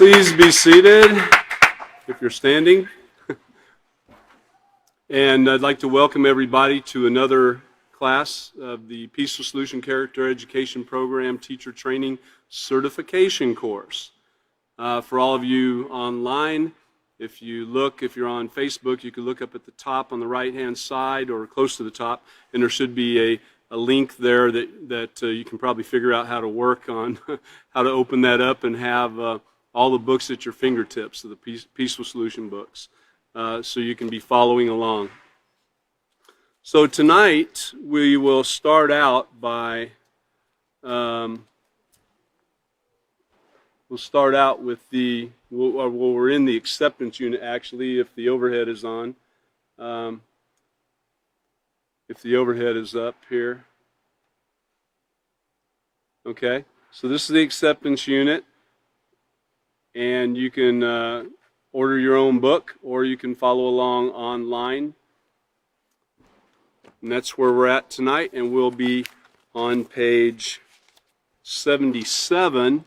Please be seated if you're standing. And I'd like to welcome everybody to another class of the Peaceful Solution Character Education Program Teacher Training Certification course. For all of you online, if you're on Facebook, you can look up at the top on the right-hand side or close to the top, and there should be a link there that you can probably figure out how to work on, how to open that up and have all the books at your fingertips, the Peaceful Solution books, so you can be following along. So tonight we will start out by we'll start out with we're in the acceptance unit actually, if the overhead is on. If the overhead is up here. Okay, so this is the acceptance unit, and you can order your own book or you can follow along online. And that's where we're at tonight, and we'll be on page 77.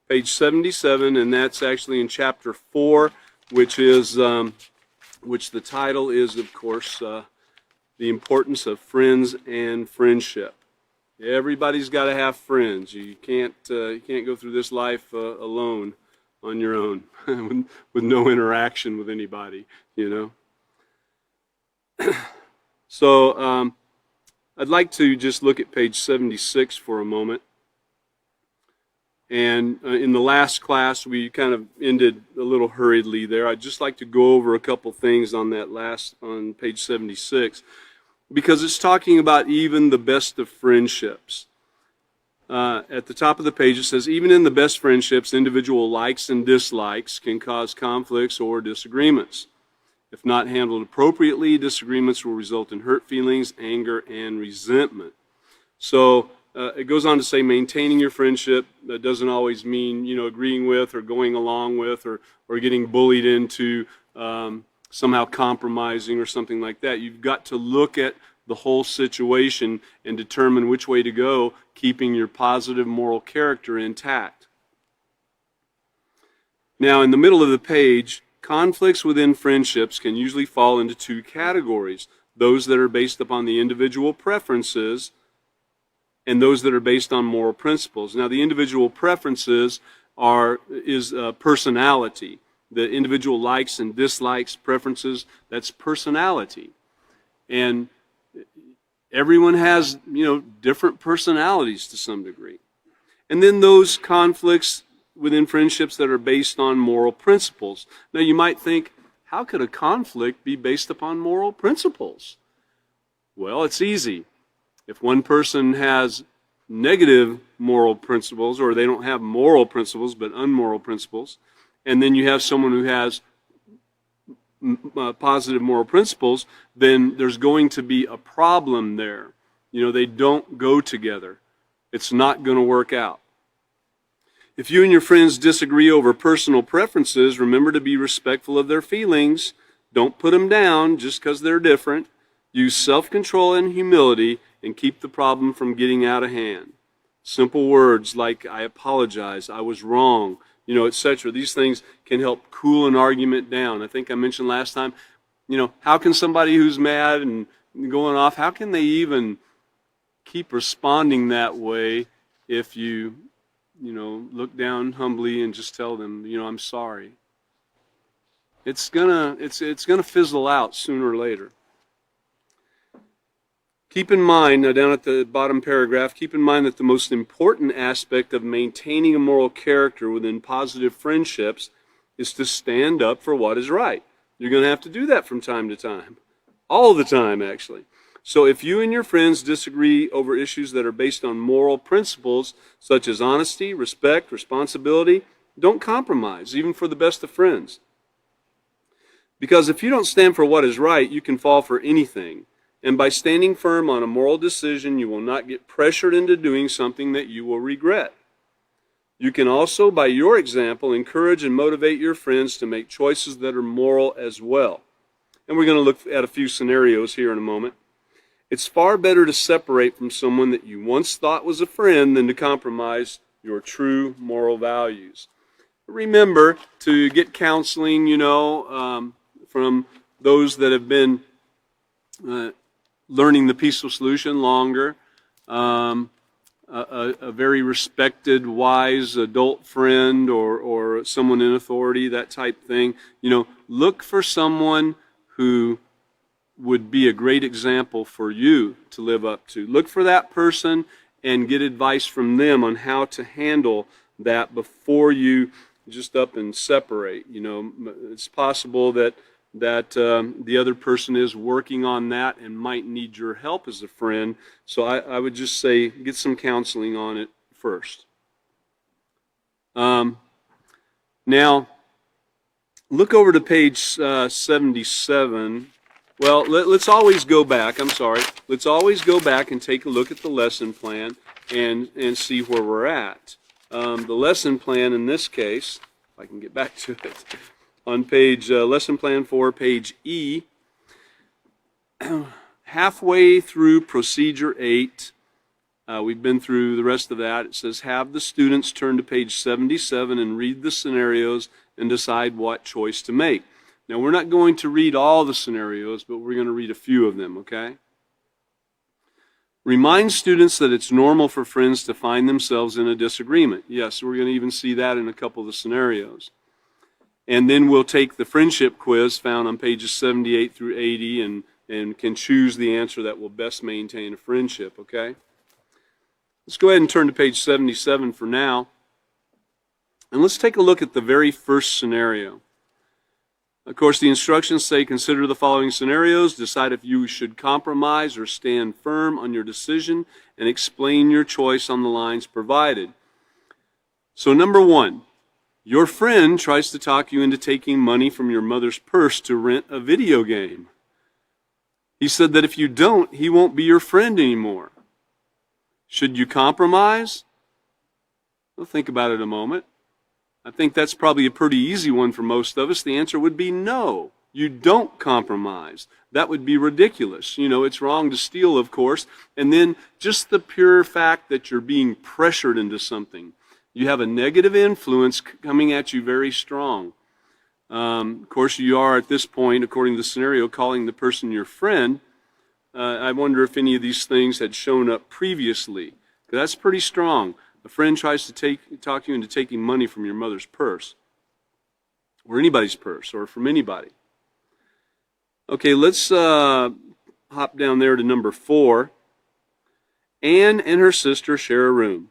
Page 77, and that's actually in chapter 4, which the title is, of course, the importance of friends and friendship. Everybody's got to have friends. You can't go through this life alone on your own with no interaction with anybody, you know. So I'd like to just look at page 76 for a moment. And in the last class, we kind of ended a little hurriedly there. I'd just like to go over a couple things on on page 76, because it's talking about even the best of friendships. At the top of the page, it says, even in the best friendships, individual likes and dislikes can cause conflicts or disagreements. If not handled appropriately, disagreements will result in hurt feelings, anger, and resentment. So it goes on to say maintaining your friendship. That doesn't always mean, agreeing with or going along with or getting bullied into somehow compromising or something like that. You've got to look at the whole situation and determine which way to go, keeping your positive moral character intact. Now, in the middle of the page, conflicts within friendships can usually fall into two categories: those that are based upon the individual preferences and those that are based on moral principles. Now, the individual preferences is personality. The individual likes and dislikes, preferences, that's personality. And everyone has, different personalities to some degree. And then those conflicts within friendships that are based on moral principles. Now, you might think, how could a conflict be based upon moral principles? Well, it's easy. If one person has negative moral principles, or they don't have moral principles but unmoral principles, and then you have someone who has positive moral principles, then there's going to be a problem there. They don't go together. It's not going to work out. If you and your friends disagree over personal preferences, remember to be respectful of their feelings. Don't put them down just because they're different. Use self-control and humility and keep the problem from getting out of hand. Simple words like, I apologize, I was wrong, etc. These things can help cool an argument down. I think I mentioned last time, how can somebody who's mad and going off, how can they even keep responding that way if you look down humbly and just tell them, I'm sorry? It's gonna fizzle out sooner or later. Keep in mind, now down at the bottom paragraph, keep in mind that the most important aspect of maintaining a moral character within positive friendships is to stand up for what is right. You're going to have to do that from time to time. All the time, actually. So if you and your friends disagree over issues that are based on moral principles, such as honesty, respect, responsibility, don't compromise, even for the best of friends. Because if you don't stand for what is right, you can fall for anything. And by standing firm on a moral decision, you will not get pressured into doing something that you will regret. You can also, by your example, encourage and motivate your friends to make choices that are moral as well. And we're going to look at a few scenarios here in a moment. It's far better to separate from someone that you once thought was a friend than to compromise your true moral values. Remember to get counseling, from those that have been learning the peaceful solution longer. A very respected, wise adult friend or someone in authority, that type thing. Look for someone who would be a great example for you to live up to. Look for that person and get advice from them on how to handle that before you just up and separate. It's possible that the other person is working on that and might need your help as a friend. So I would just say get some counseling on it first. Now, look over to page 77. Well, let's always go back. Let's always go back and take a look at the lesson plan and see where we're at. The lesson plan in this case, if I can get back to it, on page lesson plan 4, page E, halfway through procedure 8, we've been through the rest of that. It says have the students turn to page 77 and read the scenarios and decide what choice to make. Now, we're not going to read all the scenarios, but we're going to read a few of them, okay? Remind students that it's normal for friends to find themselves in a disagreement. Yes, we're going to even see that in a couple of the scenarios. And then we'll take the friendship quiz found on pages 78 through 80 and can choose the answer that will best maintain a friendship, okay? Let's go ahead and turn to page 77 for now. And let's take a look at the very first scenario. Of course, the instructions say consider the following scenarios, decide if you should compromise or stand firm on your decision, and explain your choice on the lines provided. So number 1, your friend tries to talk you into taking money from your mother's purse to rent a video game. He said that if you don't, he won't be your friend anymore. Should you compromise? Well, think about it a moment. I think that's probably a pretty easy one for most of us. The answer would be no. You don't compromise. That would be ridiculous. It's wrong to steal, of course. And then just the pure fact that you're being pressured into something. You have a negative influence coming at you very strong. Of course, you are at this point, according to the scenario, calling the person your friend. I wonder if any of these things had shown up previously. That's pretty strong. A friend tries to talk you into taking money from your mother's purse, or anybody's purse, or from anybody. Okay, let's hop down there to number 4. Anne and her sister share a room.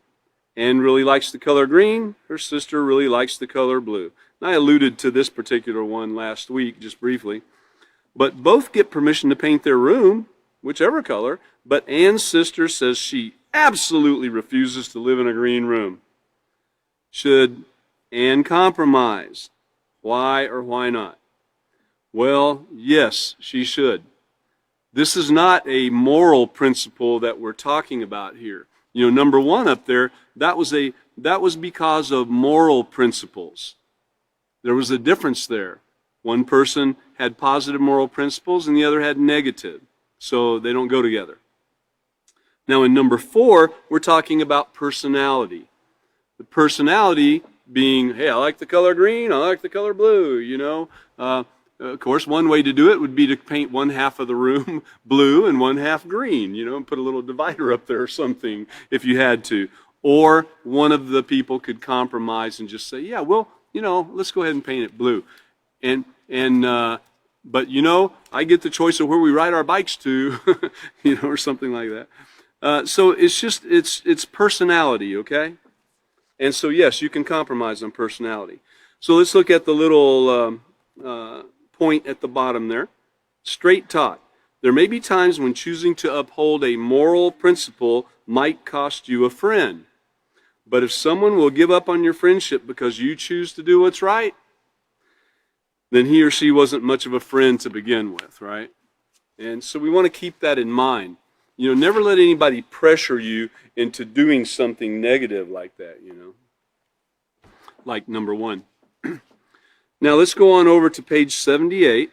Anne really likes the color green. Her sister really likes the color blue. And I alluded to this particular one last week, just briefly. But both get permission to paint their room, whichever color, but Anne's sister says she absolutely refuses to live in a green room. Should Anne compromise? Why or why not? Well, yes, she should. This is not a moral principle that we're talking about here. Number 1 up there, that was because of moral principles. There was a difference there. One person had positive moral principles and the other had negative. So they don't go together. Now in number 4, we're talking about personality. The personality being, hey, I like the color green, I like the color blue, Of course, one way to do it would be to paint one half of the room blue and one half green, and put a little divider up there or something if you had to. Or one of the people could compromise and just say, yeah, well, let's go ahead and paint it blue. But I get the choice of where we ride our bikes to, or something like that. So it's personality, okay? And so yes, you can compromise on personality. So let's look at the little point at the bottom there. Straight talk. There may be times when choosing to uphold a moral principle might cost you a friend. But if someone will give up on your friendship because you choose to do what's right, then he or she wasn't much of a friend to begin with, right? And so we want to keep that in mind. Never let anybody pressure you into doing something negative like that, Like number 1. Now let's go on over to page 78.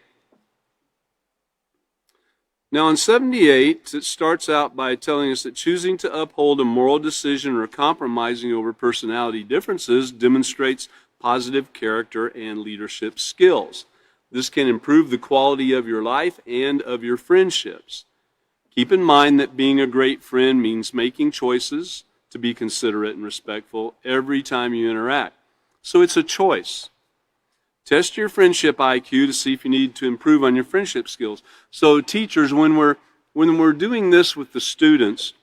Now in 78, it starts out by telling us that choosing to uphold a moral decision or compromising over personality differences demonstrates positive character and leadership skills. This can improve the quality of your life and of your friendships. Keep in mind that being a great friend means making choices to be considerate and respectful every time you interact. So it's a choice. Test your friendship IQ to see if you need to improve on your friendship skills. So teachers, when we're doing this with the students,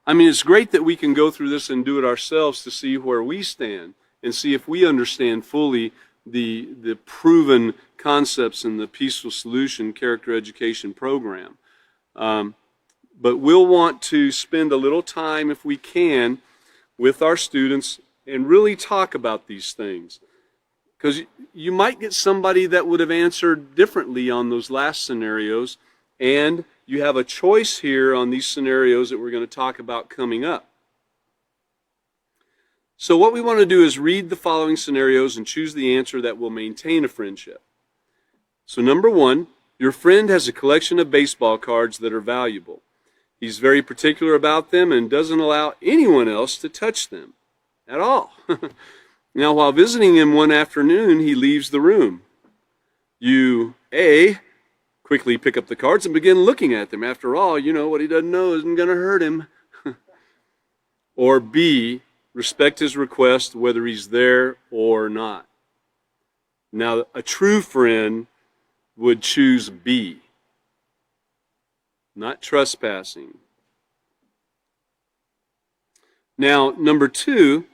I mean, it's great that we can go through this and do it ourselves to see where we stand and see if we understand fully the proven concepts in the Peaceful Solution Character Education program. But we'll want to spend a little time, if we can, with our students and really talk about these things. Because you might get somebody that would have answered differently on those last scenarios, and you have a choice here on these scenarios that we're going to talk about coming up. So what we want to do is read the following scenarios and choose the answer that will maintain a friendship. So number one, your friend has a collection of baseball cards that are valuable. He's very particular about them and doesn't allow anyone else to touch them at all. Now, while visiting him one afternoon, he leaves the room. You, A, quickly pick up the cards and begin looking at them. After all, you know what he doesn't know isn't going to hurt him. Or B, respect his request whether he's there or not. Now, a true friend would choose B, not trespassing. Now, number two,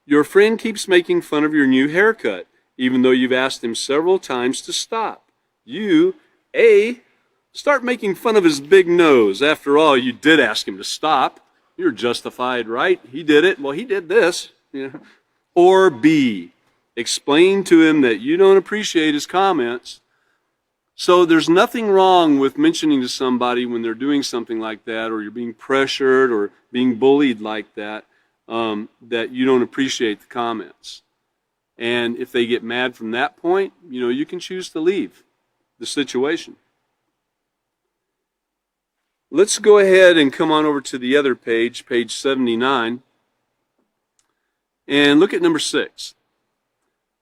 your friend keeps making fun of your new haircut, even though you've asked him several times to stop. You, A, start making fun of his big nose. After all, you did ask him to stop. You're justified, right? He did it. Well, he did this. You know. Or B, explain to him that you don't appreciate his comments. So there's nothing wrong with mentioning to somebody when they're doing something like that, or you're being pressured or being bullied like that, that you don't appreciate the comments. And if they get mad from that point, you know, you can choose to leave the situation. Let's go ahead and come on over to the other page, page 79, and look at number 6.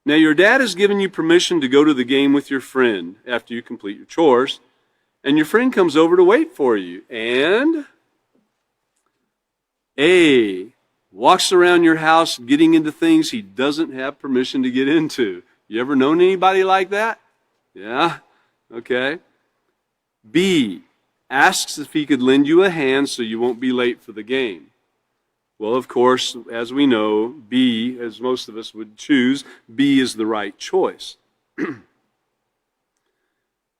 Now, your dad has given you permission to go to the game with your friend after you complete your chores, and your friend comes over to wait for you, and A, walks around your house getting into things he doesn't have permission to get into. You ever known anybody like that? Yeah? Okay. B, asks if he could lend you a hand so you won't be late for the game. Well, of course, as we know, B, as most of us would choose, B is the right choice.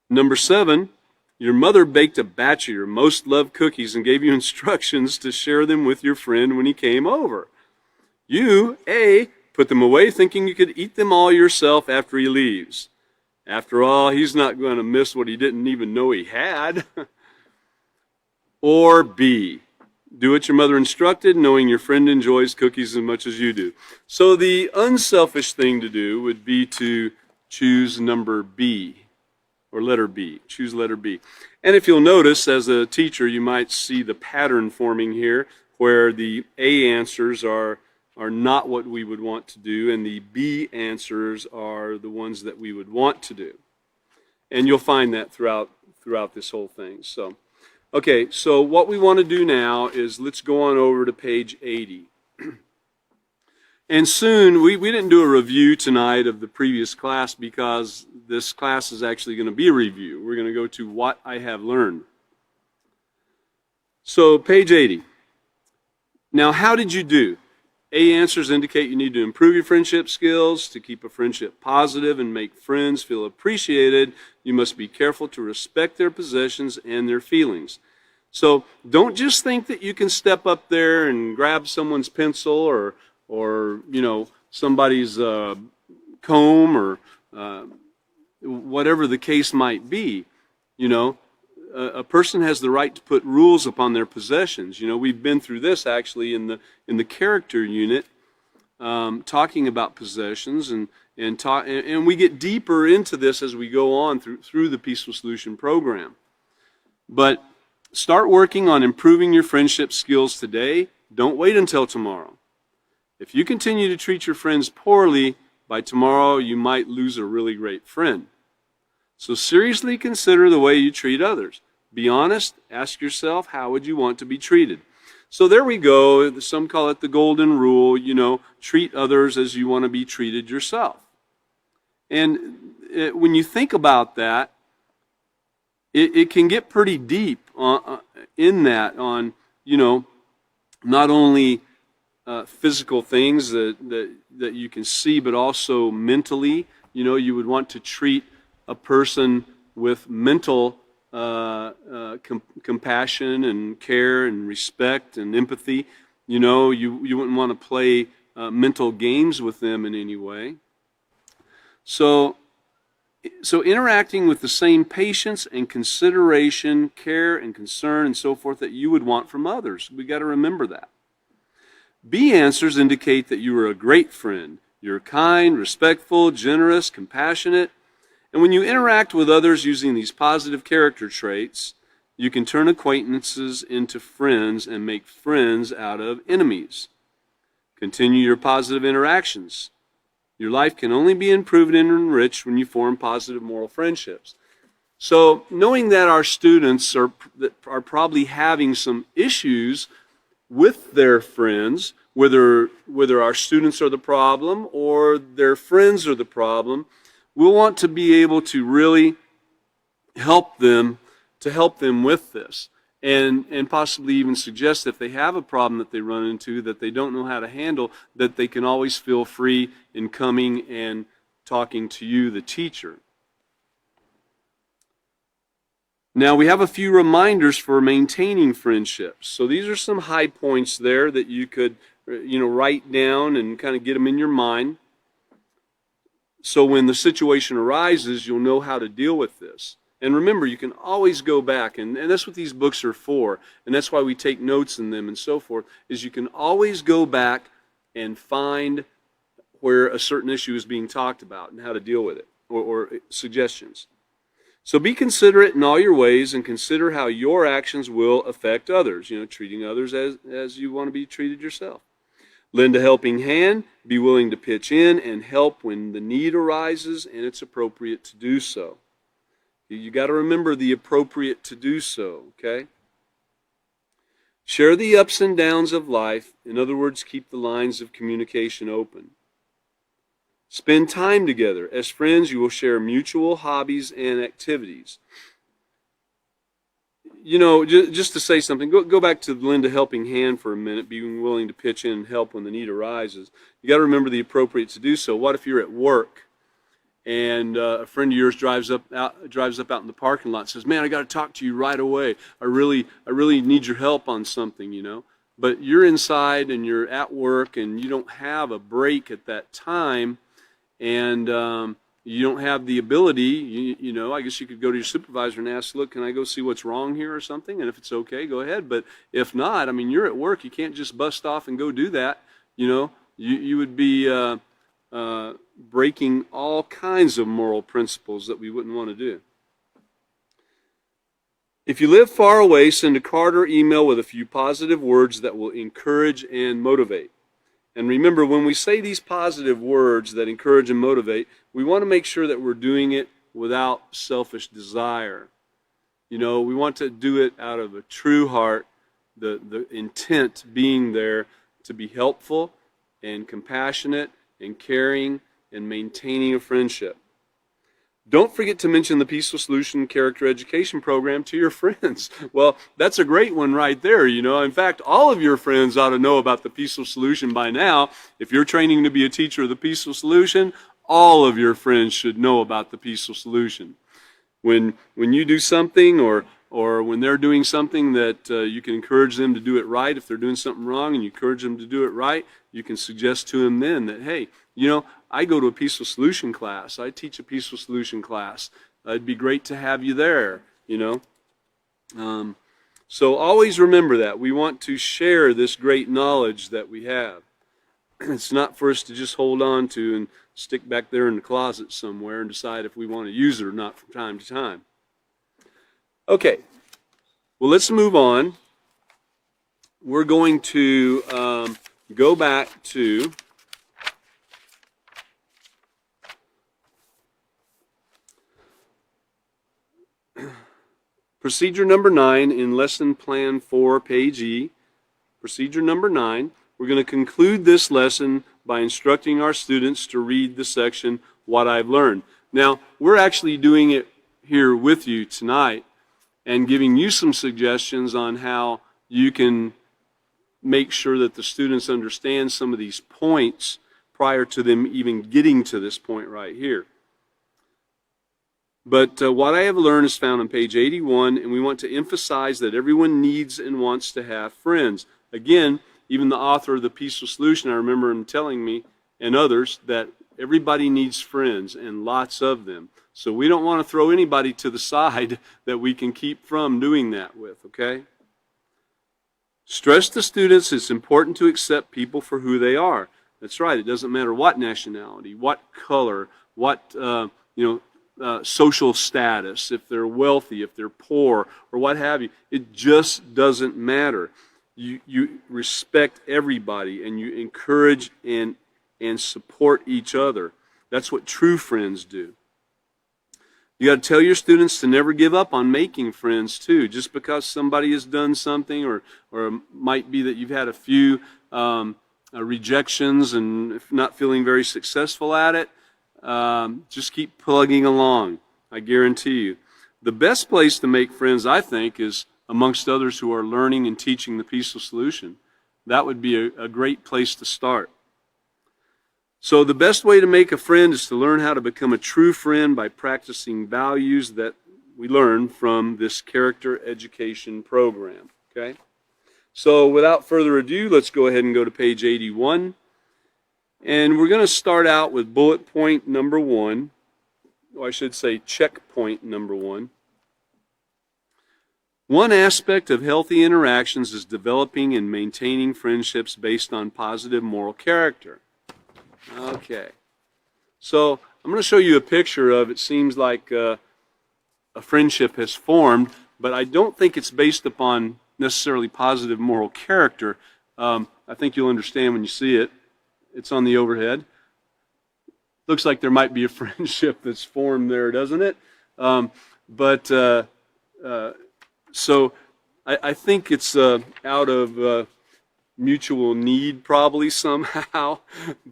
Number 7, your mother baked a batch of your most loved cookies and gave you instructions to share them with your friend when he came over. You, A, put them away thinking you could eat them all yourself after he leaves. After all, he's not going to miss what he didn't even know he had. Or B, do what your mother instructed, knowing your friend enjoys cookies as much as you do. So the unselfish thing to do would be to choose number B, or letter B. Choose letter B. And if you'll notice, as a teacher, you might see the pattern forming here, where the A answers are not what we would want to do, and the B answers are the ones that we would want to do. And you'll find that throughout this whole thing. So. Okay, so what we want to do now is let's go on over to page 80. And soon, we didn't do a review tonight of the previous class because this class is actually going to be a review. We're going to go to what I have learned. So page 80. Now, how did you do? A answers indicate you need to improve your friendship skills. To keep a friendship positive and make friends feel appreciated, you must be careful to respect their possessions and their feelings. So don't just think that you can step up there and grab someone's pencil or you know, somebody's comb or whatever the case might be. You know, a person has the right to put rules upon their possessions. You know, we've been through this actually in the character unit, talking about possessions, and we get deeper into this as we go on through the Peaceful Solution program. But start working on improving your friendship skills today. Don't wait until tomorrow. If you continue to treat your friends poorly, by tomorrow you might lose a really great friend. So seriously consider the way you treat others. Be honest. Ask yourself, how would you want to be treated? So there we go. Some call it the golden rule, treat others as you want to be treated yourself. And when you think about that, it can get pretty deep in that on, not only physical things that you can see, but also mentally. You would want to treat a person with mental compassion and care and respect and empathy. You wouldn't want to play mental games with them in any way. So interacting with the same patience and consideration, care and concern and so forth that you would want from others. We got to remember that. B answers indicate that you are a great friend. You're kind, respectful, generous, compassionate. And when you interact with others using these positive character traits, you can turn acquaintances into friends and make friends out of enemies. Continue your positive interactions. Your life can only be improved and enriched when you form positive moral friendships. So knowing that our students are probably having some issues with their friends, whether our students are the problem or their friends are the problem, we'll want to be able to really help them with this. And possibly even suggest if they have a problem that they run into that they don't know how to handle, that they can always feel free in coming and talking to you, the teacher. Now we have a few reminders for maintaining friendships. So these are some high points there that you could write down and kind of get them in your mind. So when the situation arises, you'll know how to deal with this. And remember, you can always go back, and that's what these books are for, and that's why we take notes in them and so forth, is you can always go back and find where a certain issue is being talked about and how to deal with it, or suggestions. So be considerate in all your ways and consider how your actions will affect others, treating others as you want to be treated yourself. Lend a helping hand, be willing to pitch in and help when the need arises and it's appropriate to do so. You got to remember the appropriate to do so, okay? Share the ups and downs of life. In other words, keep the lines of communication open. Spend time together. As friends, you will share mutual hobbies and activities. Just to say something, go back to lend a helping hand for a minute, being willing to pitch in and help when the need arises. You got to remember the appropriate to do so. What if you're at work and a friend of yours drives up out in the parking lot and says, "Man, I got to talk to you right away. I really need your help on something, But you're inside and you're at work and you don't have a break at that time, and you don't have the ability, I guess you could go to your supervisor and ask, "Look, can I go see what's wrong here or something?" And if it's okay, go ahead. But if not, you're at work. You can't just bust off and go do that. You would be breaking all kinds of moral principles that we wouldn't want to do. If you live far away, send a card or email with a few positive words that will encourage and motivate. And remember, when we say these positive words that encourage and motivate, we want to make sure that we're doing it without selfish desire. We want to do it out of a true heart, the intent being there to be helpful and compassionate and caring and maintaining a friendship. Don't forget to mention the Peaceful Solution Character Education program to your friends. Well, that's a great one right there, In fact, all of your friends ought to know about the Peaceful Solution by now. If you're training to be a teacher of the Peaceful Solution, all of your friends should know about the Peaceful Solution. When you do something or when they're doing something that you can encourage them to do it right, if they're doing something wrong and you encourage them to do it right, you can suggest to them then that, hey, I go to a Peaceful Solution class. I teach a Peaceful Solution class. It'd be great to have you there, So always remember that. We want to share this great knowledge that we have. It's not for us to just hold on to and stick back there in the closet somewhere and decide if we want to use it or not from time to time. Okay, Well, let's move on. We're going to go back to procedure number 9 in lesson plan 4, page E. Procedure number 9. We're going to conclude this lesson by instructing our students to read the section, What I've Learned. Now, we're actually doing it here with you tonight and giving you some suggestions on how you can make sure that the students understand some of these points prior to them even getting to this point right here. But what I have learned is found on page 81, and we want to emphasize that everyone needs and wants to have friends. Again, even the author of the Peaceful Solution, I remember him telling me, and others, that everybody needs friends, and lots of them. So we don't want to throw anybody to the side that we can keep from doing that with, okay? Stress to students it's important to accept people for who they are. That's right. It doesn't matter what nationality, what color, what social status, if they're wealthy, if they're poor, or what have you. It just doesn't matter. You respect everybody, and you encourage and support each other. That's what true friends do. You got to tell your students to never give up on making friends too. Just because somebody has done something, or it might be that you've had a few rejections and not feeling very successful at it, just keep plugging along. I guarantee you. The best place to make friends, I think, is amongst others who are learning and teaching the Peaceful Solution. That would be a great place to start. So the best way to make a friend is to learn how to become a true friend by practicing values that we learn from this character education program. Okay? So without further ado, let's go ahead and go to page 81. And we're going to start out with bullet point number 1. Or I should say checkpoint number 1. One aspect of healthy interactions is developing and maintaining friendships based on positive moral character. Okay, so I'm going to show you a picture of, it seems like a friendship has formed, but I don't think it's based upon necessarily positive moral character. I think you'll understand when you see it. It's on the overhead. Looks like there might be a friendship that's formed there, doesn't it? So I think it's out of mutual need probably somehow,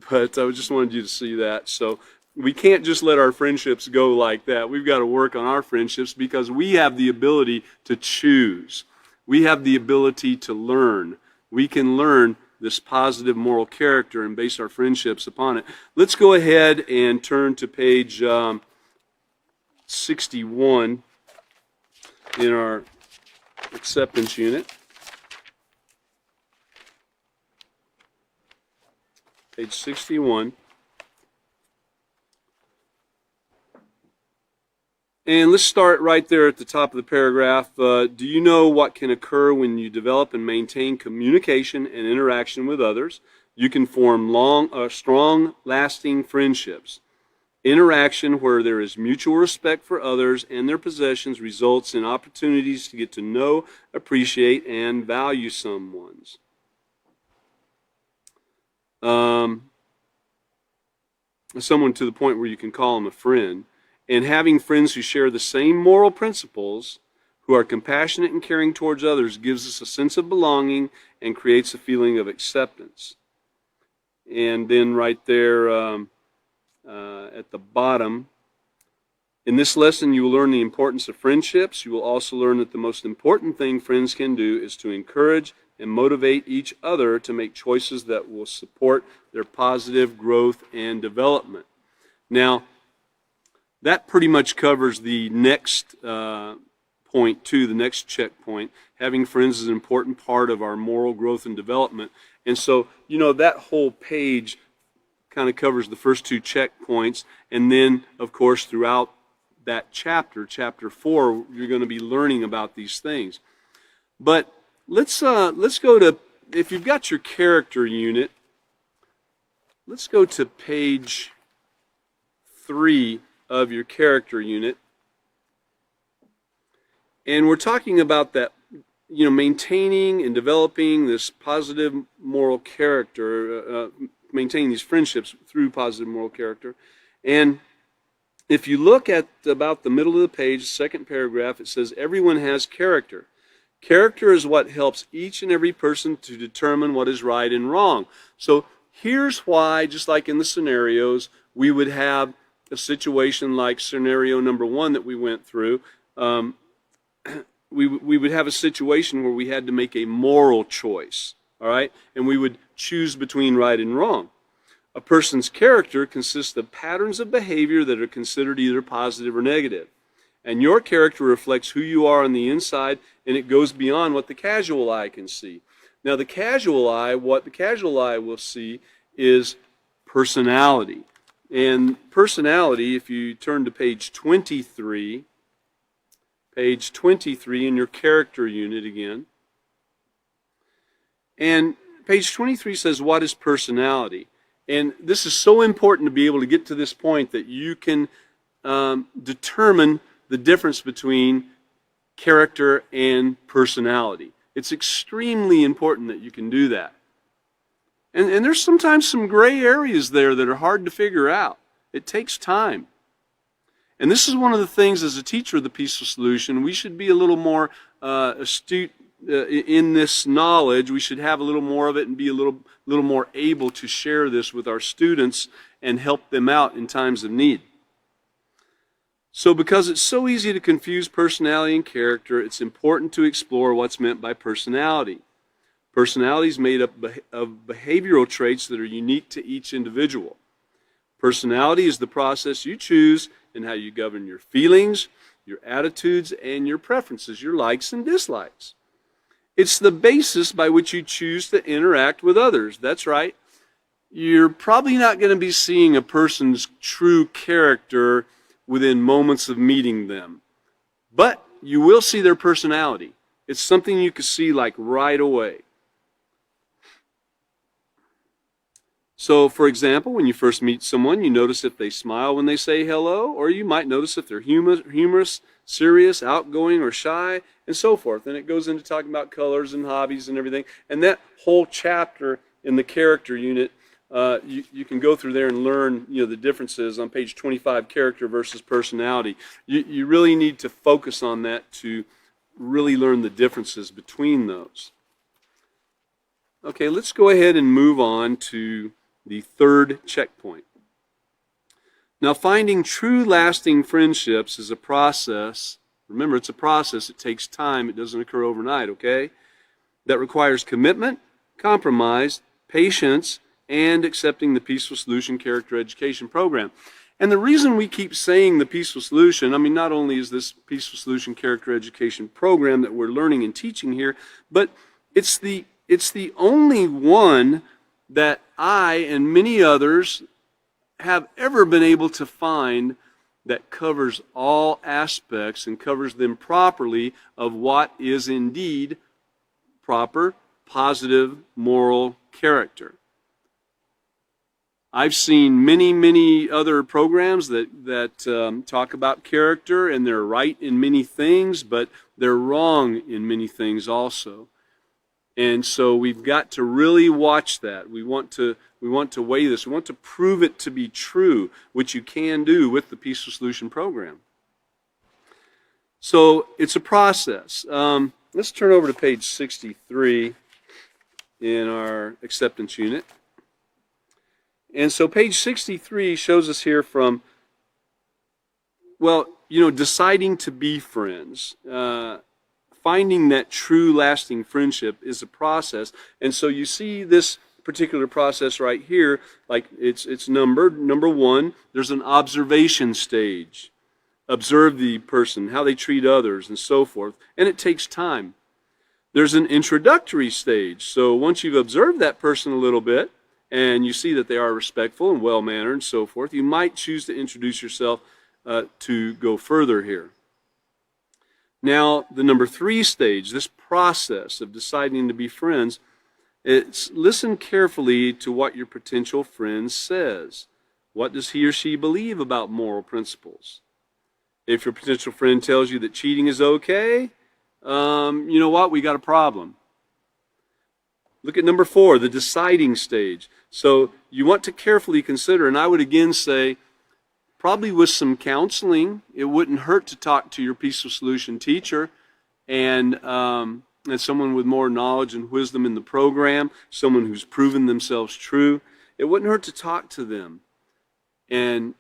but I just wanted you to see that. So we can't just let our friendships go like that. We've got to work on our friendships because we have the ability to choose. We have the ability to learn. We can learn this positive moral character and base our friendships upon it. Let's go ahead and turn to page 61 in our acceptance unit. Page 61. And let's start right there at the top of the paragraph. Do you know what can occur when you develop and maintain communication and interaction with others? You can form strong, lasting friendships. Interaction where there is mutual respect for others and their possessions results in opportunities to get to know, appreciate, and value someone's. Someone to the point where you can call them a friend. And having friends who share the same moral principles, who are compassionate and caring towards others, gives us a sense of belonging and creates a feeling of acceptance. And then right there at the bottom, in this lesson you will learn the importance of friendships. You will also learn that the most important thing friends can do is to encourage and motivate each other to make choices that will support their positive growth and development. Now, that pretty much covers the next point too, the next checkpoint. Having friends is an important part of our moral growth and development. And so, you know, that whole page kind of covers the first two checkpoints. And then, of course, throughout that chapter, chapter 4, you're going to be learning about these things. But let's go to, if you've got your character unit, let's go to page 3 of your character unit. And we're talking about that maintaining and developing this positive moral character, maintaining these friendships through positive moral character. And if you look at about the middle of the page, second paragraph, it says everyone has character. Character is what helps each and every person to determine what is right and wrong. So here's why, just like in the scenarios, we would have a situation like scenario number 1 that we went through. We would have a situation where we had to make a moral choice, all right? And we would choose between right and wrong. A person's character consists of patterns of behavior that are considered either positive or negative. And your character reflects who you are on the inside, and it goes beyond what the casual eye can see. Now, the casual eye, what the casual eye will see is personality. And personality, if you turn to page 23 in your character unit again. And page 23 says, what is personality? And this is so important to be able to get to this point that you can determine the difference between character and personality. It's extremely important that you can do that. And there's sometimes some gray areas there that are hard to figure out. It takes time. And this is one of the things, as a teacher of the Peaceful Solution, we should be a little more astute in this knowledge. We should have a little more of it and be a little more able to share this with our students and help them out in times of need. So because it's so easy to confuse personality and character, it's important to explore what's meant by personality. Personality is made up of behavioral traits that are unique to each individual. Personality is the process you choose in how you govern your feelings, your attitudes, and your preferences, your likes and dislikes. It's the basis by which you choose to interact with others. That's right. You're probably not going to be seeing a person's true character within moments of meeting them, but you will see their personality. It's something you can see like right away. So, for example, when you first meet someone, you notice if they smile when they say hello, or you might notice if they're humorous, serious, outgoing, or shy, and so forth. And it goes into talking about colors and hobbies and everything. And that whole chapter in the character unit, you can go through there and learn, the differences on page 25, character versus personality. You really need to focus on that to really learn the differences between those. Okay, let's go ahead and move on to the third checkpoint. Now, finding true lasting friendships is a process. Remember, it's a process. It takes time. It doesn't occur overnight, okay? That requires commitment, compromise, patience, and accepting the Peaceful Solution Character Education program. And the reason we keep saying the Peaceful Solution, not only is this Peaceful Solution Character Education program that we're learning and teaching here, but it's the only one that I and many others have ever been able to find that covers all aspects and covers them properly of what is indeed proper, positive, moral character. I've seen many other programs that talk about character, and they're right in many things, but they're wrong in many things also. And so we've got to really watch that. We want to weigh this. We want to prove it to be true, which you can do with the Peaceful Solution program. So it's a process. Let's turn over to page 63 in our acceptance unit. And so page 63 shows us here from, deciding to be friends. Finding that true lasting friendship is a process. And so you see this particular process right here, like it's numbered. Number 1, there's an observation stage. Observe the person, how they treat others, and so forth. And it takes time. There's an introductory stage. So once you've observed that person a little bit, and you see that they are respectful and well-mannered and so forth, you might choose to introduce yourself to go further here. Now, the number 3 stage, this process of deciding to be friends, it's listen carefully to what your potential friend says. What does he or she believe about moral principles? If your potential friend tells you that cheating is okay, you know what, we got a problem. Look at number 4, the deciding stage. So you want to carefully consider, and I would again say, probably with some counseling, it wouldn't hurt to talk to your Peaceful Solution teacher and someone with more knowledge and wisdom in the program, someone who's proven themselves true. It wouldn't hurt to talk to them and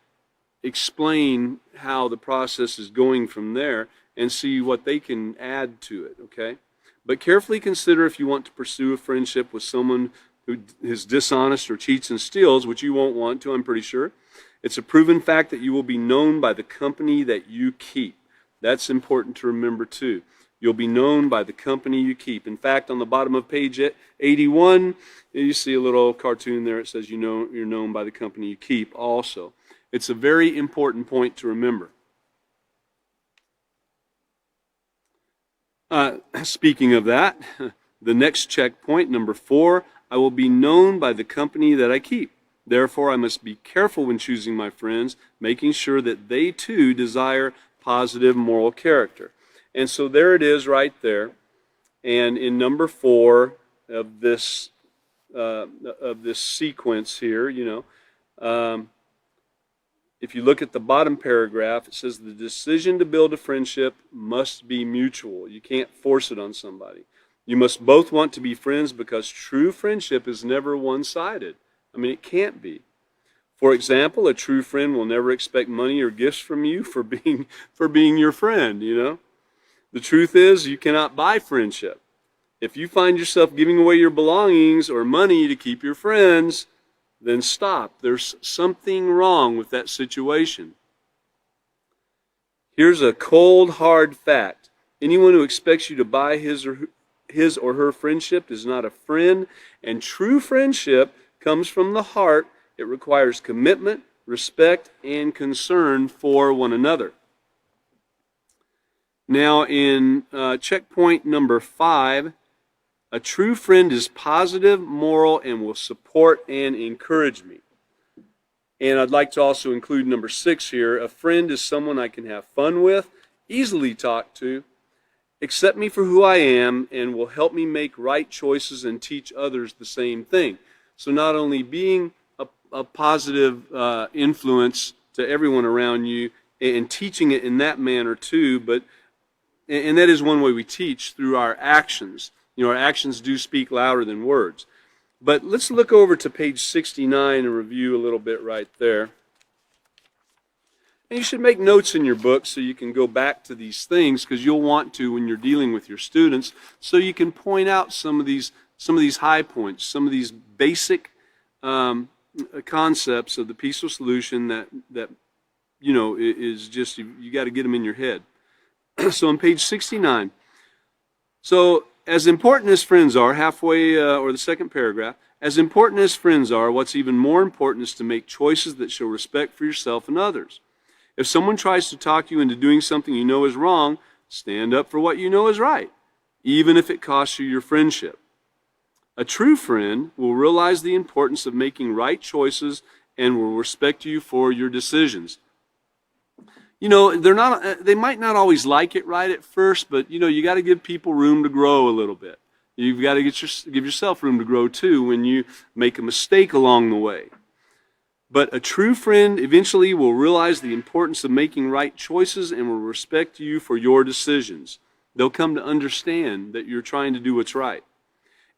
explain how the process is going from there and see what they can add to it, okay? But carefully consider if you want to pursue a friendship with someone who is dishonest or cheats and steals, which you won't want to, I'm pretty sure. It's a proven fact that you will be known by the company that you keep. That's important to remember too. You'll be known by the company you keep. In fact, on the bottom of page 81, you see a little cartoon there. It says you're known by the company you keep also. It's a very important point to remember. Speaking of that, the next checkpoint, number 4, I will be known by the company that I keep. Therefore, I must be careful when choosing my friends, making sure that they too desire positive moral character. And so there it is right there. And in number 4 of this sequence here, if you look at the bottom paragraph, it says the decision to build a friendship must be mutual. You can't force it on somebody. You must both want to be friends because true friendship is never one-sided. I mean, it can't be. For example, a true friend will never expect money or gifts from you for being your friend, The truth is, you cannot buy friendship. If you find yourself giving away your belongings or money to keep your friends, then stop. There's something wrong with that situation. Here's a cold, hard fact. Anyone who expects you to buy his or her friendship is not a friend, and true friendship comes from the heart. It requires commitment, respect, and concern for one another. Now in checkpoint number 5, a true friend is positive, moral, and will support and encourage me. And I'd like to also include number 6 here. A friend is someone I can have fun with, easily talk to, accept me for who I am, and will help me make right choices and teach others the same thing. So not only being a positive influence to everyone around you and teaching it in that manner too, and that is one way we teach, through our actions. Our actions do speak louder than words. But let's look over to page 69 and review a little bit right there. And you should make notes in your book so you can go back to these things, because you'll want to when you're dealing with your students, so you can point out some of these high points, some of these basic concepts of the Peaceful Solution that is just, you got to get them in your head. So on page 69, so as important as friends are, halfway or the second paragraph, as important as friends are, what's even more important is to make choices that show respect for yourself and others. If someone tries to talk you into doing something you know is wrong, stand up for what you know is right, even if it costs you your friendship. A true friend will realize the importance of making right choices and will respect you for your decisions. They might not always like it right at first, but you got to give people room to grow a little bit. You've got to give yourself room to grow too when you make a mistake along the way. But a true friend eventually will realize the importance of making right choices and will respect you for your decisions. They'll come to understand that you're trying to do what's right.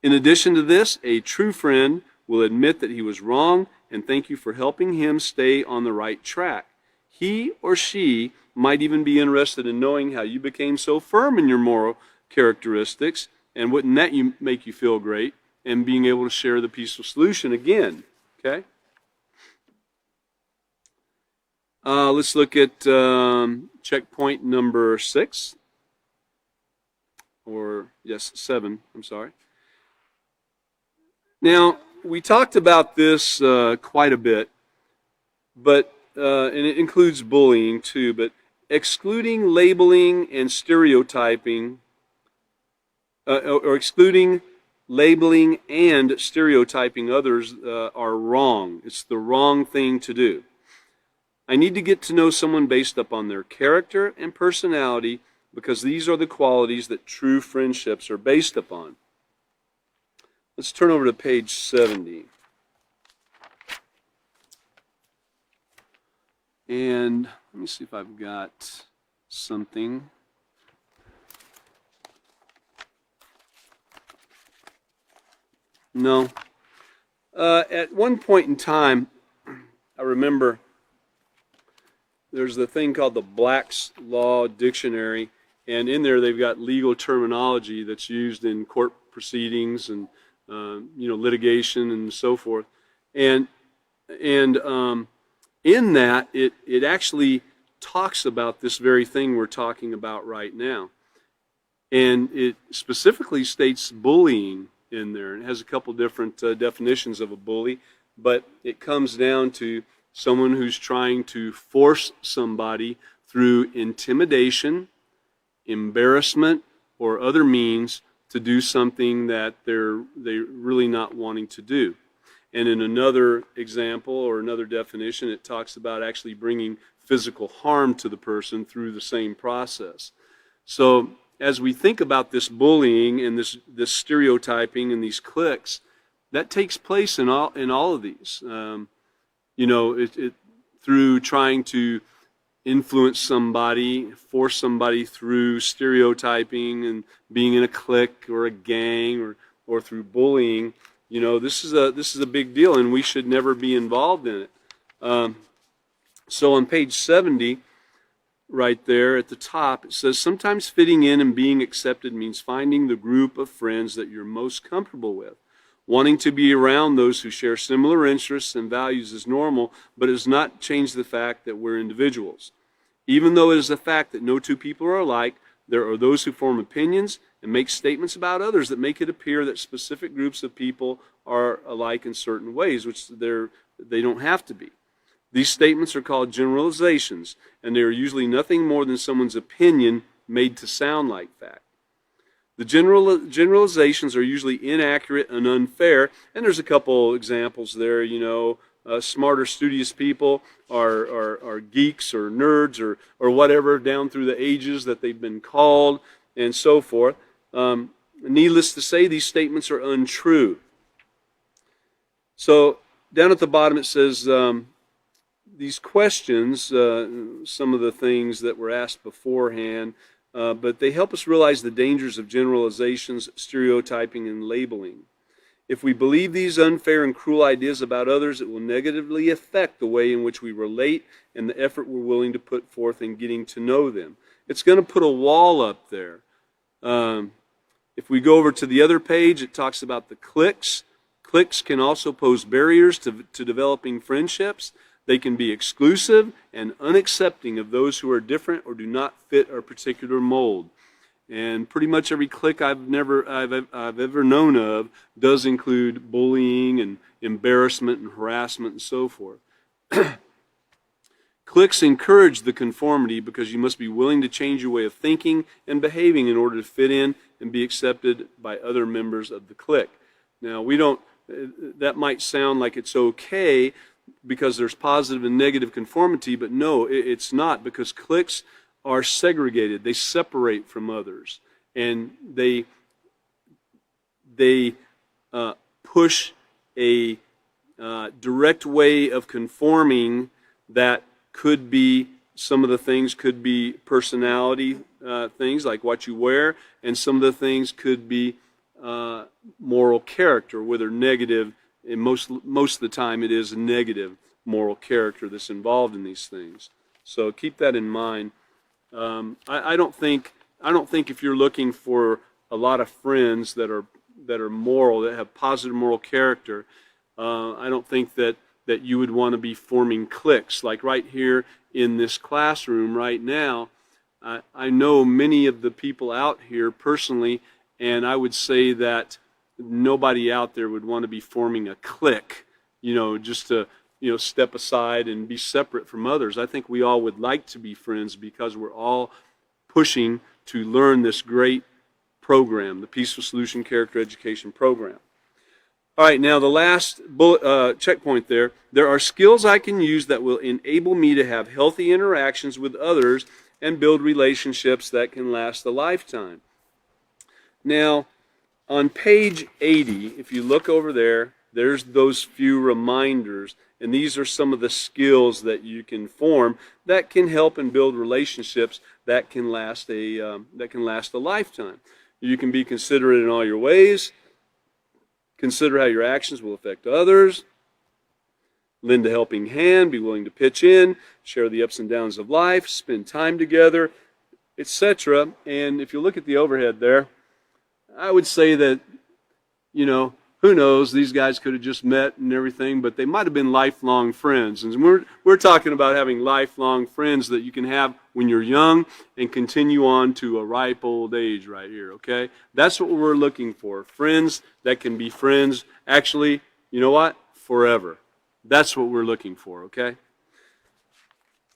In addition to this, a true friend will admit that he was wrong and thank you for helping him stay on the right track. He or she might even be interested in knowing how you became so firm in your moral characteristics, and wouldn't that make you feel great, and being able to share the Peaceful Solution again, okay? Let's look at checkpoint number 6, or yes, 7, I'm sorry. Now, we talked about this quite a bit, but and it includes bullying too, but excluding labeling and stereotyping, or excluding labeling and stereotyping others are wrong. It's the wrong thing to do. I need to get to know someone based upon their character and personality because these are the qualities that true friendships are based upon. Let's turn over to page 70. And let me see if I've got something. No. At one point in time, I remember there's the thing called the Black's Law Dictionary, and in there they've got legal terminology that's used in court proceedings and litigation and so forth. And in that, it actually talks about this very thing we're talking about right now. And it specifically states bullying in there. It has a couple different definitions of a bully, but it comes down to someone who's trying to force somebody through intimidation, embarrassment, or other means to do something that they're really not wanting to do. And in another example or another definition, it talks about actually bringing physical harm to the person through the same process. So as we think about this bullying and this stereotyping and these cliques, that takes place in all of these. Through trying to influence somebody, force somebody through stereotyping and being in a clique or a gang, or through bullying. This is a big deal, and we should never be involved in it. So on page 70, right there at the top, it says, sometimes fitting in and being accepted means finding the group of friends that you're most comfortable with. Wanting to be around those who share similar interests and values is normal, but it does not change the fact that we're individuals. Even though it is a fact that no two people are alike, there are those who form opinions and make statements about others that make it appear that specific groups of people are alike in certain ways, which they don't have to be. These statements are called generalizations, and they are usually nothing more than someone's opinion made to sound like fact. The generalizations are usually inaccurate and unfair, and there's a couple examples there. Smarter, studious people are geeks or nerds or whatever down through the ages that they've been called, and so forth. Needless to say, these statements are untrue. So down at the bottom it says these questions, some of the things that were asked beforehand, but they help us realize the dangers of generalizations, stereotyping, and labeling. If we believe these unfair and cruel ideas about others, it will negatively affect the way in which we relate and the effort we're willing to put forth in getting to know them. It's going to put a wall up there. If we go over to the other page, it talks about the cliques. Cliques can also pose barriers to developing friendships. They can be exclusive and unaccepting of those who are different or do not fit our particular mold. And pretty much every clique I've ever known of does include bullying and embarrassment and harassment and so forth. Cliques encourage the conformity because you must be willing to change your way of thinking and behaving in order to fit in and be accepted by other members of the clique. Now, that might sound like it's okay because there's positive and negative conformity, but no, it's not, because cliques are segregated. They separate from others, and they push a direct way of conforming that could be, some of the things could be personality things like what you wear, and some of the things could be moral character, whether negative. And most of the time it is a negative moral character that's involved in these things. So keep that in mind. I don't think if you're looking for a lot of friends that are moral, that have positive moral character, I don't think that you would want to be forming cliques. Like right here in this classroom right now, I know many of the people out here personally, and I would say that nobody out there would want to be forming a clique, just to, step aside and be separate from others. I think we all would like to be friends because we're all pushing to learn this great program, the Peaceful Solution Character Education program. All right, now the last checkpoint there are skills I can use that will enable me to have healthy interactions with others and build relationships that can last a lifetime. Now, on page 80, if you look over there, there's those few reminders, and these are some of the skills that you can form that can help and build relationships that can last a lifetime. You can be considerate in all your ways, consider how your actions will affect others, lend a helping hand, be willing to pitch in, share the ups and downs of life, spend time together, etc. And if you look at the overhead there, I would say that, who knows, these guys could have just met and everything, but they might have been lifelong friends. And we're talking about having lifelong friends that you can have when you're young and continue on to a ripe old age right here, okay? That's what we're looking for, friends that can be friends, actually, you know what, forever. That's what we're looking for, okay?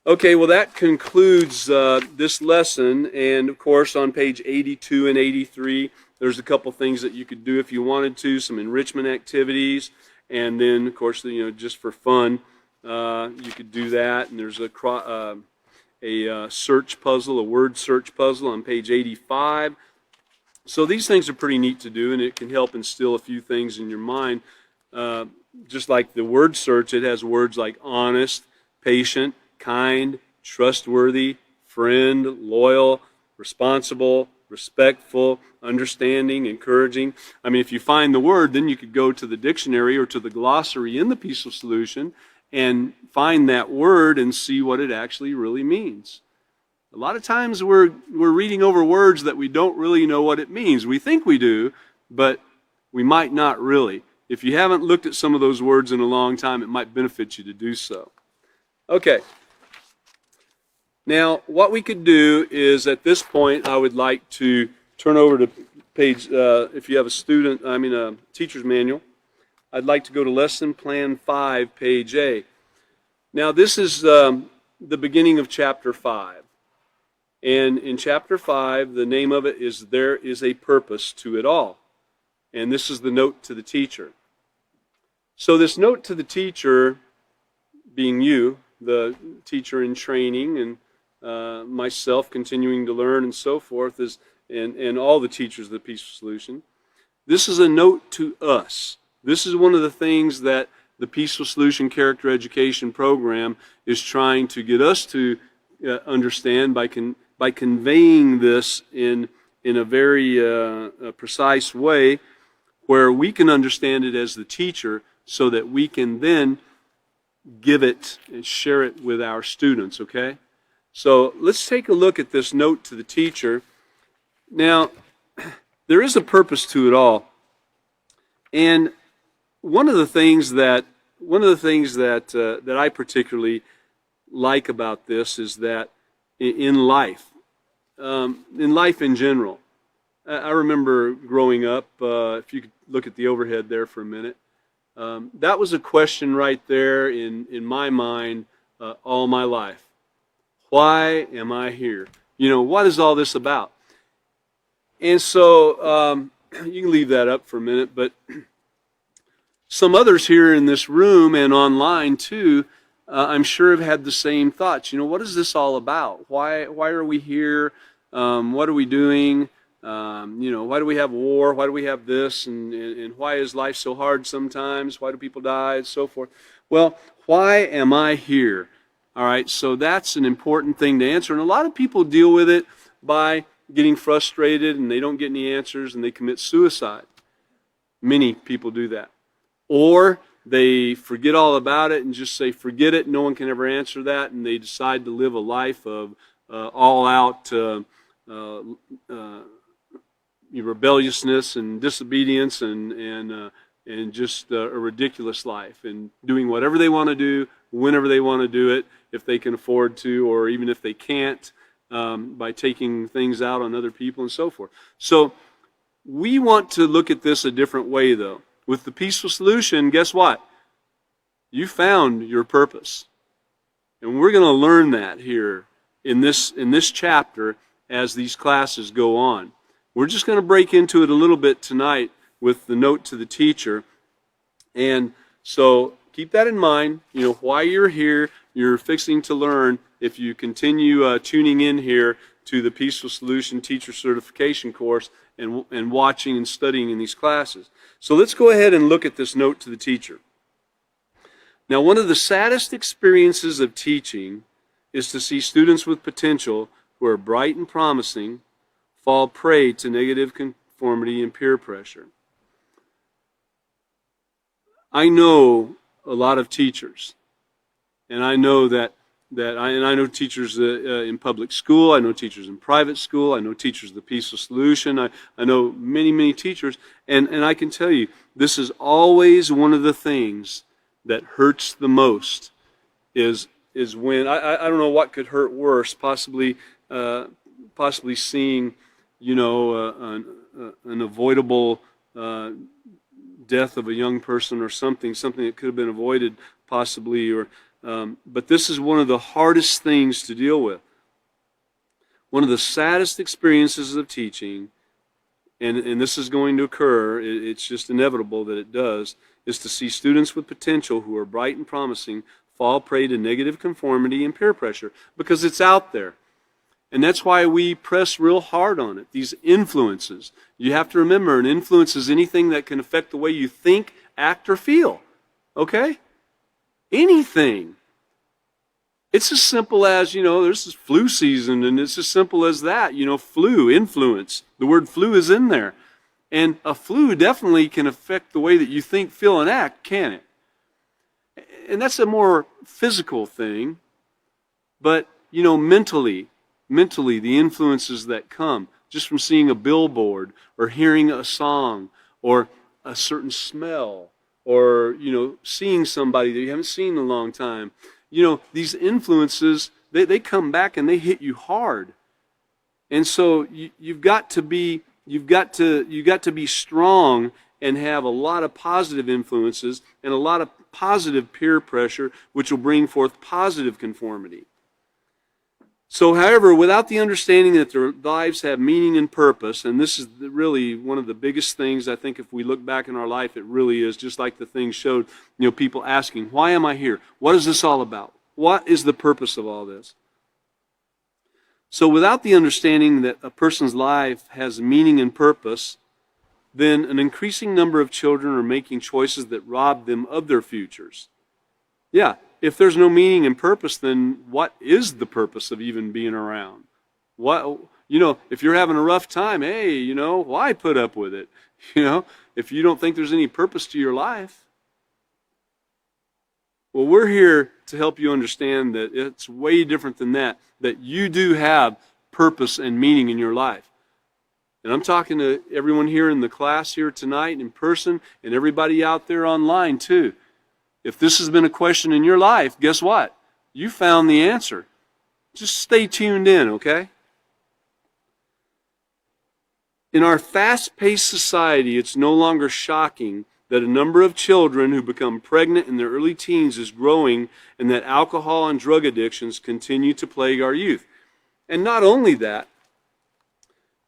Okay, well that concludes this lesson, and of course on page 82 and 83, there's a couple things that you could do if you wanted to, some enrichment activities, and then of course, just for fun, you could do that. And there's a search puzzle, a word search puzzle on page 85. So these things are pretty neat to do, and it can help instill a few things in your mind. Just like the word search, it has words like honest, patient, kind, trustworthy, friend, loyal, responsible, respectful, understanding, encouraging. I mean, if you find the word, then you could go to the dictionary or to the glossary in the Peaceful Solution and find that word and see what it actually really means. A lot of times we're reading over words that we don't really know what it means. We think we do, but we might not really. If you haven't looked at some of those words in a long time, it might benefit you to do so. Okay. Now, what we could do is, at this point, I would like to turn over to page, if you have a teacher's manual, I'd like to go to Lesson Plan 5, page A. Now, this is the beginning of Chapter 5. And in Chapter 5, the name of it is There is a Purpose to It All. And this is the note to the teacher. So this note to the teacher, being you, the teacher in training, and myself continuing to learn and so forth, and all the teachers of the Peaceful Solution, this is a note to us. This is one of the things that the Peaceful Solution Character Education program is trying to get us to understand by conveying this in a very precise way, where we can understand it as the teacher, so that we can then give it and share it with our students, okay? So let's take a look at this note to the teacher. Now, there is a purpose to it all. And one of the things that I particularly like about this is that in life in general, I remember growing up, if you could look at the overhead there for a minute, that was a question right there in my mind all my life. Why am I here? What is all this about? And so you can leave that up for a minute, but some others here in this room and online too, I'm sure have had the same thoughts. What is this all about? Why are we here? What are we doing? Why do we have war? Why do we have this? And why is life so hard sometimes? Why do people die? And so forth. Well, why am I here? All right, so that's an important thing to answer. And a lot of people deal with it by getting frustrated and they don't get any answers and they commit suicide. Many people do that. Or they forget all about it and just say, forget it, no one can ever answer that, and they decide to live a life of all-out rebelliousness and disobedience and just a ridiculous life, and doing whatever they want to do, whenever they want to do it, if they can afford to, or even if they can't, by taking things out on other people and so forth. So we want to look at this a different way, though. With the Peaceful Solution, guess what? You found your purpose. And we're going to learn that here in this chapter as these classes go on. We're just going to break into it a little bit tonight with the note to the teacher. And so keep that in mind. Why you're here, you're fixing to learn if you continue tuning in here to the Peaceful Solution Teacher Certification course and watching and studying in these classes. So let's go ahead and look at this note to the teacher. Now, one of the saddest experiences of teaching is to see students with potential who are bright and promising fall prey to negative conformity and peer pressure. I know a lot of teachers, and I know I know teachers in public school, I know teachers in private school, I know teachers of the Peaceful Solution, I know many teachers, and I can tell you, this is always one of the things that hurts the most is when, I don't know what could hurt worse, possibly seeing, an avoidable death of a young person or something that could have been avoided possibly, or but this is one of the hardest things to deal with. One of the saddest experiences of teaching, and this is going to occur, it's just inevitable that it does, is to see students with potential who are bright and promising fall prey to negative conformity and peer pressure, because it's out there. And that's why we press real hard on it, these influences. You have to remember, an influence is anything that can affect the way you think, act, or feel. Okay? Anything. It's as simple as, there's this flu season, and it's as simple as that. Flu, influence. The word flu is in there. And a flu definitely can affect the way that you think, feel, and act, can it? And that's a more physical thing. But, mentally, the influences that come just from seeing a billboard or hearing a song or a certain smell or, seeing somebody that you haven't seen in a long time. These influences, they come back and they hit you hard. And so you've got to be strong and have a lot of positive influences and a lot of positive peer pressure, which will bring forth positive conformity. So, however, without the understanding that their lives have meaning and purpose, and this is really one of the biggest things, I think if we look back in our life, it really is, just like the thing showed, people asking, why am I here? What is this all about? What is the purpose of all this? So without the understanding that a person's life has meaning and purpose, then an increasing number of children are making choices that rob them of their futures. Yeah. If there's no meaning and purpose, then what is the purpose of even being around? If you're having a rough time, hey, why put up with it? If you don't think there's any purpose to your life. Well, we're here to help you understand that it's way different than that you do have purpose and meaning in your life. And I'm talking to everyone here in the class here tonight in person and everybody out there online too. If this has been a question in your life, guess what? You found the answer. Just stay tuned in, okay? In our fast-paced society, it's no longer shocking that a number of children who become pregnant in their early teens is growing and that alcohol and drug addictions continue to plague our youth. And not only that,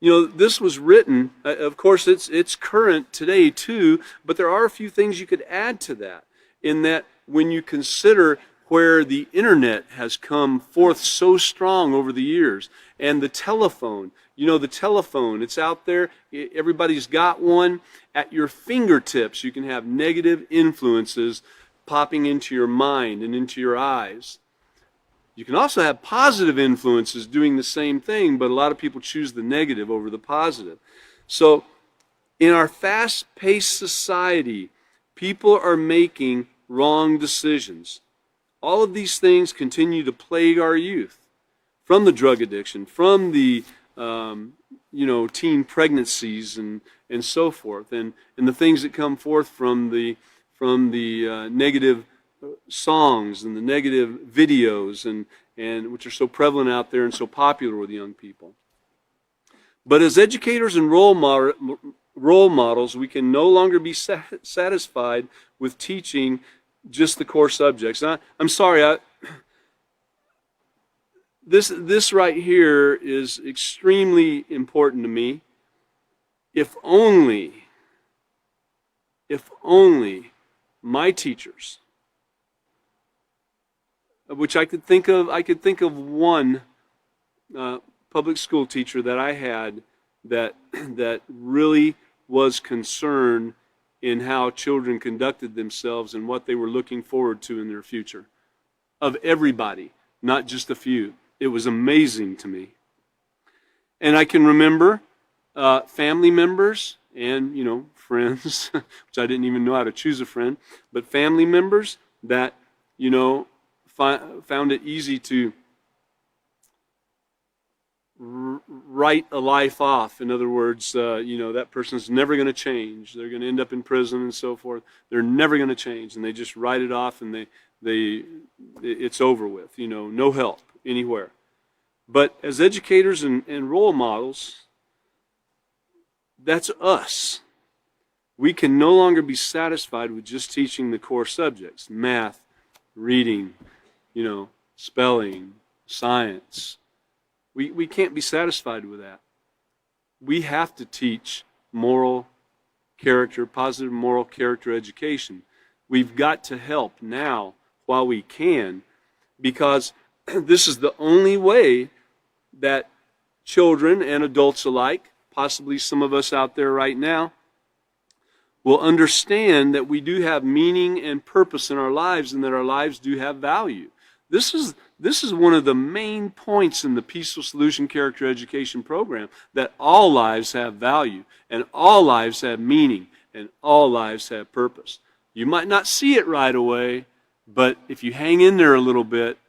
this was written, of course it's current today too, but there are a few things you could add to that. In that when you consider where the internet has come forth so strong over the years, and the telephone, the telephone, it's out there, everybody's got one. At your fingertips, you can have negative influences popping into your mind and into your eyes. You can also have positive influences doing the same thing, but a lot of people choose the negative over the positive. So in our fast-paced society, people are making wrong decisions. All of these things continue to plague our youth, from the drug addiction, from the teen pregnancies and so forth, and the things that come forth from the negative songs and the negative videos and which are so prevalent out there and so popular with young people. But as educators and role models, we can no longer be satisfied with teaching just the core subjects. I'm sorry, this right here is extremely important to me. If only my teachers which I could think of one public school teacher that I had that really was concerned in how children conducted themselves and what they were looking forward to in their future. Of everybody, not just a few. It was amazing to me. And I can remember family members and, friends, which I didn't even know how to choose a friend, but family members that, found it easy to write a life off. In other words, that person's never going to change. They're going to end up in prison and so forth. They're never going to change, and they just write it off, and it's over with. No help anywhere. But as educators and role models, that's us. We can no longer be satisfied with just teaching the core subjects: math, reading, spelling, science. We can't be satisfied with that. We have to teach positive moral character education. We've got to help now while we can, because this is the only way that children and adults alike, possibly some of us out there right now, will understand that we do have meaning and purpose in our lives, and that our lives do have value. This is one of the main points in the Peaceful Solution Character Education program, that all lives have value, and all lives have meaning, and all lives have purpose. You might not see it right away, but if you hang in there a little bit,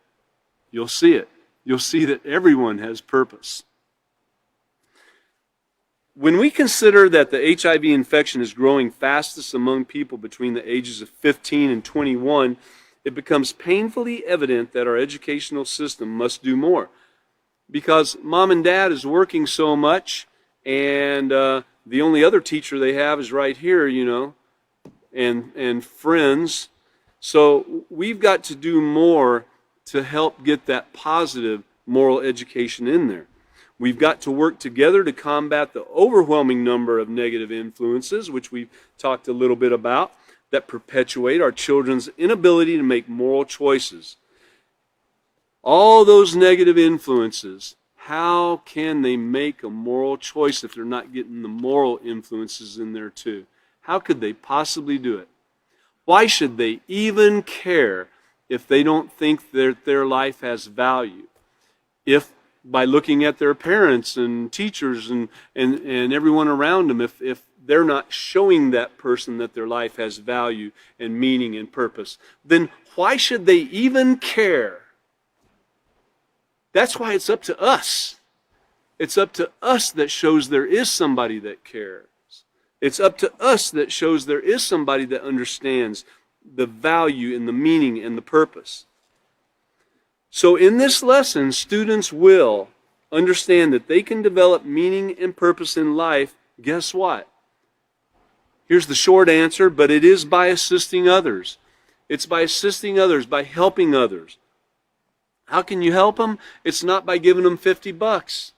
you'll see it. You'll see that everyone has purpose. When we consider that the HIV infection is growing fastest among people between the ages of 15 and 21, it becomes painfully evident that our educational system must do more. Because mom and dad is working so much, and the only other teacher they have is right here, and friends. So we've got to do more to help get that positive moral education in there. We've got to work together to combat the overwhelming number of negative influences, which we've talked a little bit about, that perpetuate our children's inability to make moral choices. All those negative influences, how can they make a moral choice if they're not getting the moral influences in there too? How could they possibly do it? Why should they even care if they don't think that their life has value? If by looking at their parents and teachers and everyone around them, if they're not showing that person that their life has value and meaning and purpose, then why should they even care? That's why it's up to us. It's up to us that shows there is somebody that cares. It's up to us that shows there is somebody that understands the value and the meaning and the purpose. So in this lesson, students will understand that they can develop meaning and purpose in life. Guess what? Here's the short answer, but it is by assisting others. It's by assisting others, by helping others. How can you help them? It's not by giving them $50.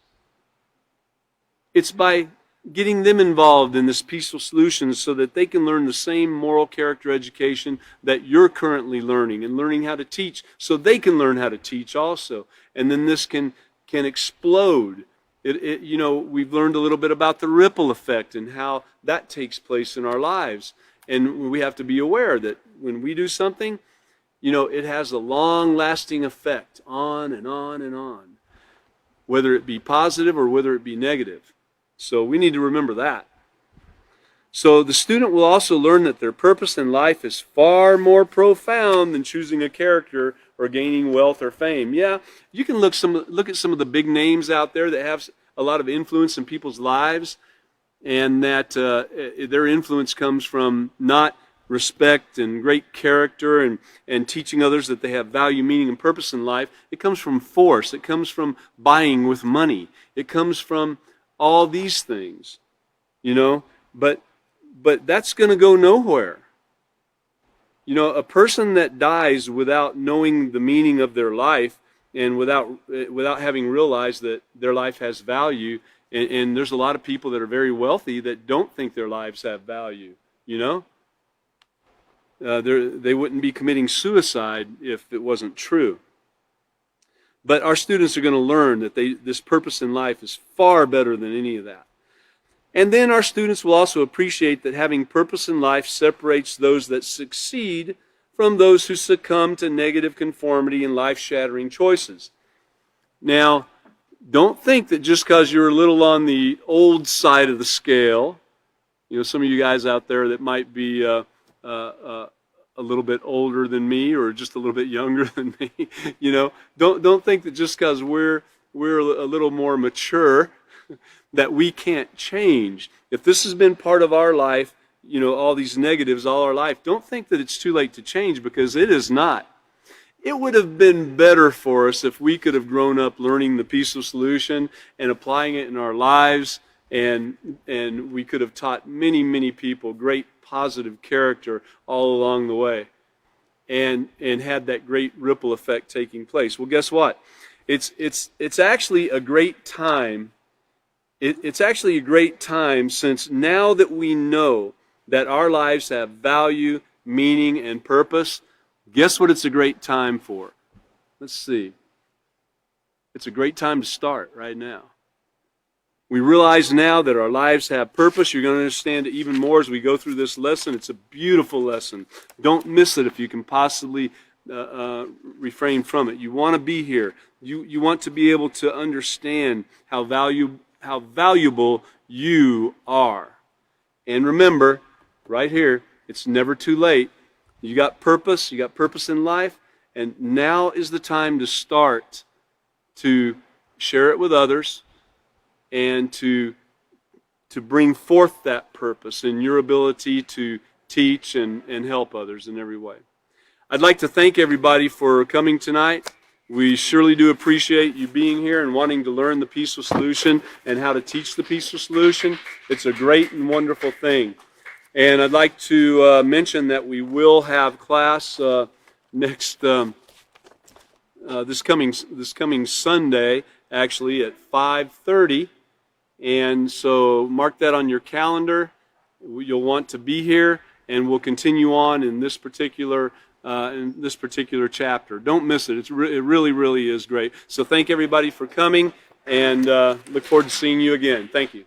It's by getting them involved in this peaceful solution so that they can learn the same moral character education that you're currently learning, and learning how to teach so they can learn how to teach also. And then this can explode. We've learned a little bit about the ripple effect and how that takes place in our lives. And we have to be aware that when we do something, it has a long-lasting effect on and on and on, whether it be positive or whether it be negative. So we need to remember that. So the student will also learn that their purpose in life is far more profound than choosing a character or gaining wealth or fame. Yeah, you can look at some of the big names out there that have a lot of influence in people's lives, and that their influence comes from not respect and great character and teaching others that they have value, meaning, and purpose in life. It comes from force. It comes from buying with money. It comes from all these things, but that's going to go nowhere. A person that dies without knowing the meaning of their life and without having realized that their life has value, and there's a lot of people that are very wealthy that don't think their lives have value, they wouldn't be committing suicide if it wasn't true. But our students are going to learn that this purpose in life is far better than any of that. And then our students will also appreciate that having purpose in life separates those that succeed from those who succumb to negative conformity and life-shattering choices. Now, don't think that just because you're a little on the old side of the scale, some of you guys out there that might be a little bit older than me or just a little bit younger than me, don't think that just because we're a little more mature that we can't change. If this has been part of our life, all these negatives all our life, don't think that it's too late to change, because it is not. It would have been better for us if we could have grown up learning the peaceful solution and applying it in our lives, and we could have taught many, many people great positive character all along the way, and had that great ripple effect taking place. Well, guess what? It's actually a great time. It's actually a great time, since now that we know that our lives have value, meaning, and purpose, guess what it's a great time for? Let's see. It's a great time to start right now. We realize now that our lives have purpose. You're going to understand it even more as we go through this lesson. It's a beautiful lesson. Don't miss it if you can possibly refrain from it. You want to be here. You want to be able to understand how valuable you are. And remember, right here, it's never too late. You got purpose in life, and now is the time to start to share it with others and to bring forth that purpose in your ability to teach and help others in every way. I'd like to thank everybody for coming tonight. We surely do appreciate you being here and wanting to learn the peaceful solution and how to teach the peaceful solution. It's a great and wonderful thing. And I'd like to mention that we will have class this coming Sunday, actually at 5:30. And so mark that on your calendar. You'll want to be here, and we'll continue on in this particular chapter. Don't miss it. It really, really is great. So thank everybody for coming, and look forward to seeing you again. Thank you.